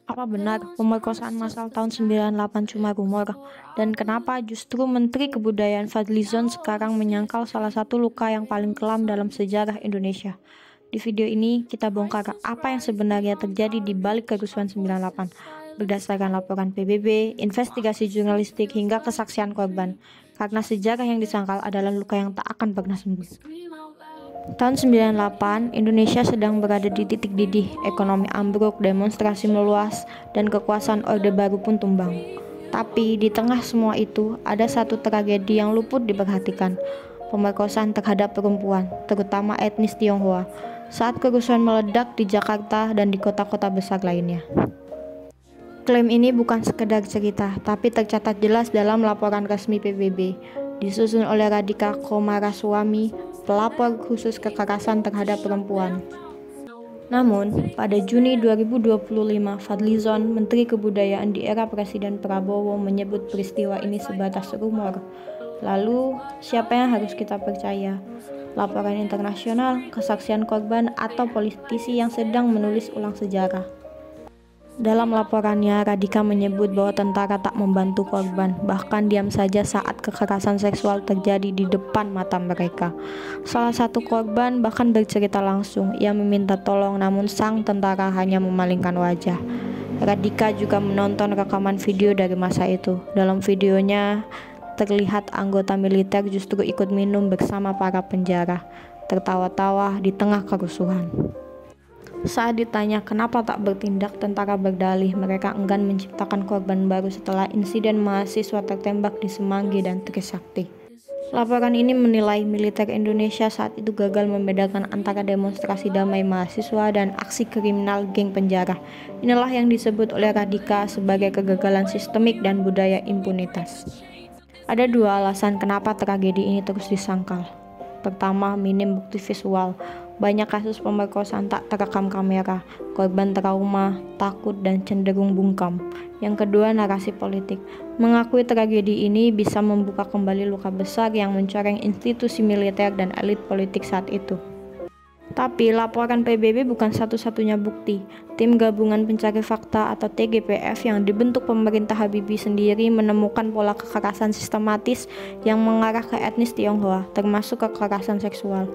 Apa benar pemerkosaan massal tahun 98 cuma rumor? Dan kenapa justru Menteri Kebudayaan Fadlizon sekarang menyangkal salah satu luka yang paling kelam dalam sejarah Indonesia? Di video ini kita bongkar apa yang sebenarnya terjadi di balik kerusuhan 98 berdasarkan laporan PBB, investigasi jurnalistik hingga kesaksian korban. Karena sejarah yang disangkal adalah luka yang tak akan pernah sembuh. Tahun 98, Indonesia sedang berada di titik didih, ekonomi ambruk, demonstrasi meluas, dan kekuasaan Orde Baru pun tumbang. Tapi di tengah semua itu, ada satu tragedi yang luput diperhatikan, pemerkosaan terhadap perempuan, terutama etnis Tionghoa, saat kerusuhan meledak di Jakarta dan di kota-kota besar lainnya. Klaim ini bukan sekedar cerita, tapi tercatat jelas dalam laporan resmi PBB, disusun oleh Radhika Komaraswamy, pelapor khusus kekerasan terhadap perempuan. Namun, pada Juni 2025, Fadlizon, Menteri Kebudayaan di era Presiden Prabowo, menyebut peristiwa ini sebatas rumor. Lalu, siapa yang harus kita percaya? Laporan internasional, kesaksian korban, atau politisi yang sedang menulis ulang sejarah? Dalam laporannya, Radhika menyebut bahwa tentara tak membantu korban, bahkan diam saja saat kekerasan seksual terjadi di depan mata mereka. Salah satu korban bahkan bercerita langsung, ia meminta tolong namun sang tentara hanya memalingkan wajah. Radhika juga menonton rekaman video dari masa itu. Dalam videonya, terlihat anggota militer justru ikut minum bersama para penjara, tertawa-tawa di tengah kerusuhan. Saat ditanya kenapa tak bertindak, tentara berdalih mereka enggan menciptakan korban baru setelah insiden mahasiswa tertembak di Semanggi dan Trisakti. Laporan ini menilai militer Indonesia saat itu gagal membedakan antara demonstrasi damai mahasiswa dan aksi kriminal geng penjara. Inilah yang disebut oleh Radhika sebagai kegagalan sistemik dan budaya impunitas. Ada dua alasan kenapa tragedi ini terus disangkal. Pertama, minim bukti visual. Banyak kasus pemerkosaan tak terekam kamera, korban trauma, takut, dan cenderung bungkam. Yang kedua, narasi politik. Mengakui tragedi ini bisa membuka kembali luka besar yang mencoreng institusi militer dan elit politik saat itu. Tapi laporan PBB bukan satu-satunya bukti. Tim Gabungan Pencari Fakta atau TGPF yang dibentuk pemerintah Habibie sendiri menemukan pola kekerasan sistematis yang mengarah ke etnis Tionghoa, termasuk kekerasan seksual.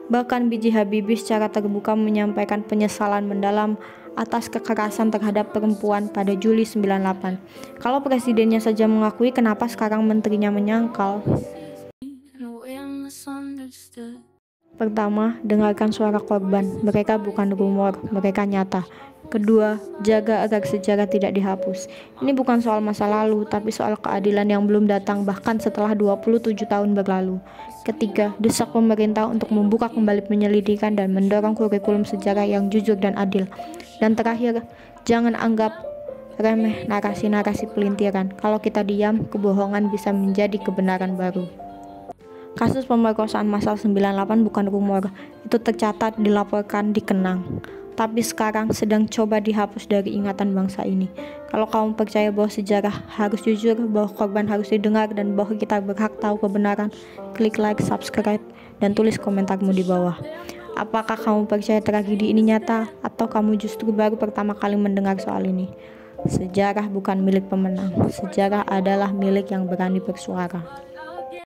Bahkan B.J. Habibie secara terbuka menyampaikan penyesalan mendalam atas kekerasan terhadap perempuan pada Juli 98. Kalau presidennya saja mengakui, kenapa sekarang menterinya menyangkal? Pertama, dengarkan suara korban. Mereka bukan rumor, mereka nyata. Kedua, jaga agar sejarah tidak dihapus. Ini bukan soal masa lalu, tapi soal keadilan yang belum datang bahkan setelah 27 tahun berlalu. Ketiga, desak pemerintah untuk membuka kembali penyelidikan dan mendorong kurikulum sejarah yang jujur dan adil. Dan terakhir, jangan anggap remeh narasi-narasi pelintiran. Kalau kita diam, kebohongan bisa menjadi kebenaran baru. Kasus pemerkosaan massal 98 bukan rumor, itu tercatat, dilaporkan, dikenang. Tapi sekarang sedang coba dihapus dari ingatan bangsa ini. Kalau kamu percaya bahwa sejarah harus jujur, bahwa korban harus didengar, dan bahwa kita berhak tahu kebenaran, klik like, subscribe, dan tulis komentarmu di bawah. Apakah kamu percaya tragedi ini nyata, atau kamu justru baru pertama kali mendengar soal ini? Sejarah bukan milik pemenang, sejarah adalah milik yang berani bersuara.